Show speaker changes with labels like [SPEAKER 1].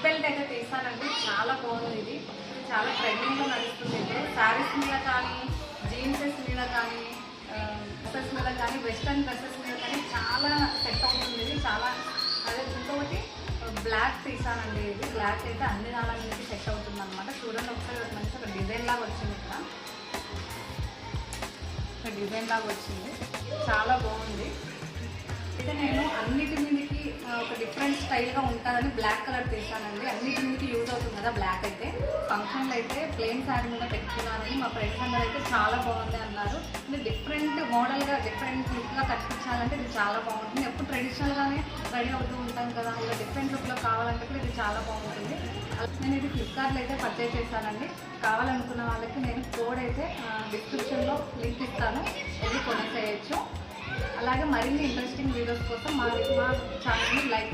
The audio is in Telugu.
[SPEAKER 1] బెల్ట్ అయితే తీసానండి, చాలా బాగుంది. ఇది చాలా ట్రెండింగ్లో నడుస్తుంది. ఇప్పుడు శారీస్ మీద కానీ, జీన్సెస్ మీద కానీ, డ్రెస్సెస్ మీద కానీ, వెస్ట్రన్ డ్రెస్సెస్ మీద కానీ చాలా సెట్ అవుతుంది. ఇది చాలా అదే. ఇంకొకటి బ్లాక్ తీసానండి. ఇది బ్లాక్ అయితే అన్ని దాని నుంచి సెట్ అవుతుంది అనమాట. చూడండి ఒకసారి, మంచి ఒక డిజైన్ లాగా వచ్చింది. ఇక్కడ డిజైన్ లాగా వచ్చింది, చాలా బాగుంది. అయితే నేను అన్నిటి మీదకి ఒక డిఫరెంట్ స్టైల్గా ఉంటుందని బ్లాక్ కలర్ తీసానండి. అన్నిటి మీదకి యూజ్ అవుతుంది కదా బ్లాక్ అయితే. ఫంక్షన్లో అయితే ప్లెయిన్ శారీ మీద పెట్టుకున్నానని మా ఫ్రెండ్స్ అందరూ అయితే చాలా బాగుంది అన్నారు. ఇది డిఫరెంట్ మోడల్గా, డిఫరెంట్ లుక్గా కట్టించాలంటే ఇది చాలా బాగుంటుంది. ఎప్పుడు ట్రెడిషనల్గానే రెడీ అవుతూ ఉంటాం కదా, ఇలా డిఫరెంట్ లుక్లో కావాలంటే కూడా ఇది చాలా బాగుంటుంది. నేను ఇది ఫ్లిప్కార్ట్లో అయితే పర్చేస్ చేశానండి. కావాలనుకున్న వాళ్ళకి నేను కోడ్ అయితే డిస్క్రిప్షన్లో లింక్ ఇస్తాను, వెళ్ళి కొనేసేయచ్చు. అలాగే మరిన్ని ఇంట్రెస్టింగ్ వీడియోస్ కోసం మా ఛానల్ని లైక్